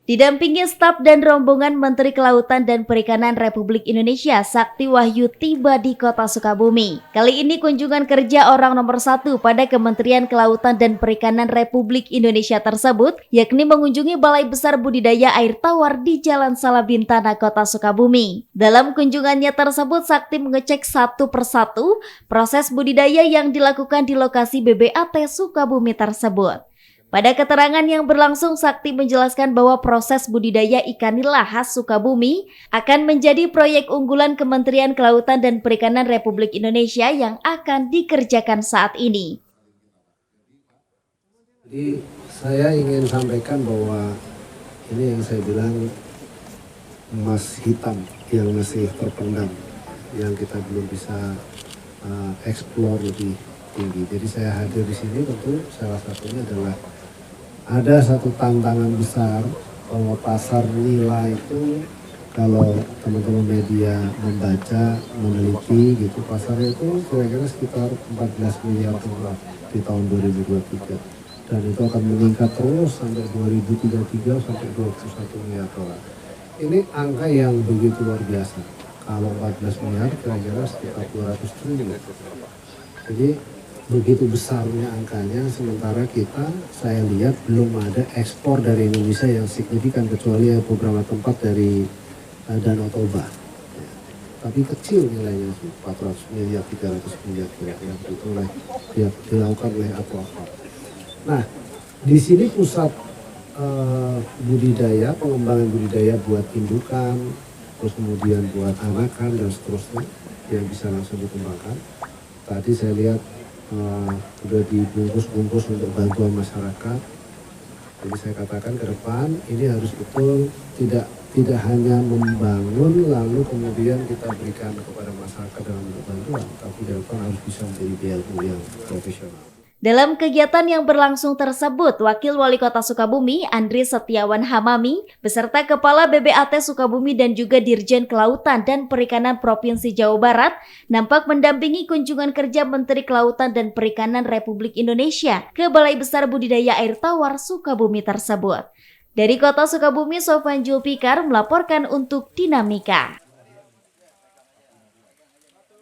Didampingi staf dan rombongan Menteri Kelautan dan Perikanan Republik Indonesia, Sakti Wahyu tiba di Kota Sukabumi. Kali ini kunjungan kerja orang nomor 1 pada Kementerian Kelautan dan Perikanan Republik Indonesia tersebut, yakni mengunjungi Balai Besar Budidaya Air Tawar di Jalan Salabintana, Kota Sukabumi. Dalam kunjungannya tersebut, Sakti mengecek satu persatu proses budidaya yang dilakukan di lokasi BBAT Sukabumi tersebut. Pada keterangan yang berlangsung, Sakti menjelaskan bahwa proses budidaya ikan nila khas Sukabumi akan menjadi proyek unggulan Kementerian Kelautan dan Perikanan Republik Indonesia yang akan dikerjakan saat ini. Jadi saya ingin sampaikan bahwa ini yang saya bilang emas hitam yang masih terpendam, yang kita belum bisa eksplor lebih tinggi. Jadi saya hadir di sini tentu salah satunya adalah ada satu tantangan besar bahwa pasar nila itu, kalau teman-teman media membaca, meneliti gitu, pasarnya itu kira-kira sekitar 14 miliar dolar di tahun 2023. Dan itu akan meningkat terus sampai 2033 sampai 21 miliar dolar. Ini angka yang begitu luar biasa. Kalau 14 miliar kira-kira sekitar 200 triliun. Jadi begitu besarnya angkanya, sementara kita, saya lihat belum ada ekspor dari Indonesia yang signifikan kecuali beberapa tempat dari Danau Toba. Ya. Tapi kecil nilainya, 400 miliar, 300 miliar kira-kira begitu dilakukan oleh apa-apa. Nah, di sini pusat budidaya, pengembangan budidaya buat indukan, terus kemudian buat anakan dan seterusnya yang bisa langsung dikembangkan. Tadi saya lihat sudah dibungkus-bungkus untuk bantuan masyarakat. Jadi saya katakan ke depan ini harus betul, tidak hanya membangun lalu kemudian kita berikan kepada masyarakat dalam bentuk bantuan, tapi ke depan harus bisa menjadi BLU yang profesional. Dalam kegiatan yang berlangsung tersebut, Wakil Wali Kota Sukabumi, Andri Setiawan Hamami, beserta Kepala BBAT Sukabumi dan juga Dirjen Kelautan dan Perikanan Provinsi Jawa Barat, nampak mendampingi kunjungan kerja Menteri Kelautan dan Perikanan Republik Indonesia ke Balai Besar Budidaya Air Tawar Sukabumi tersebut. Dari Kota Sukabumi, Sofwan Julfikar melaporkan untuk Dinamika.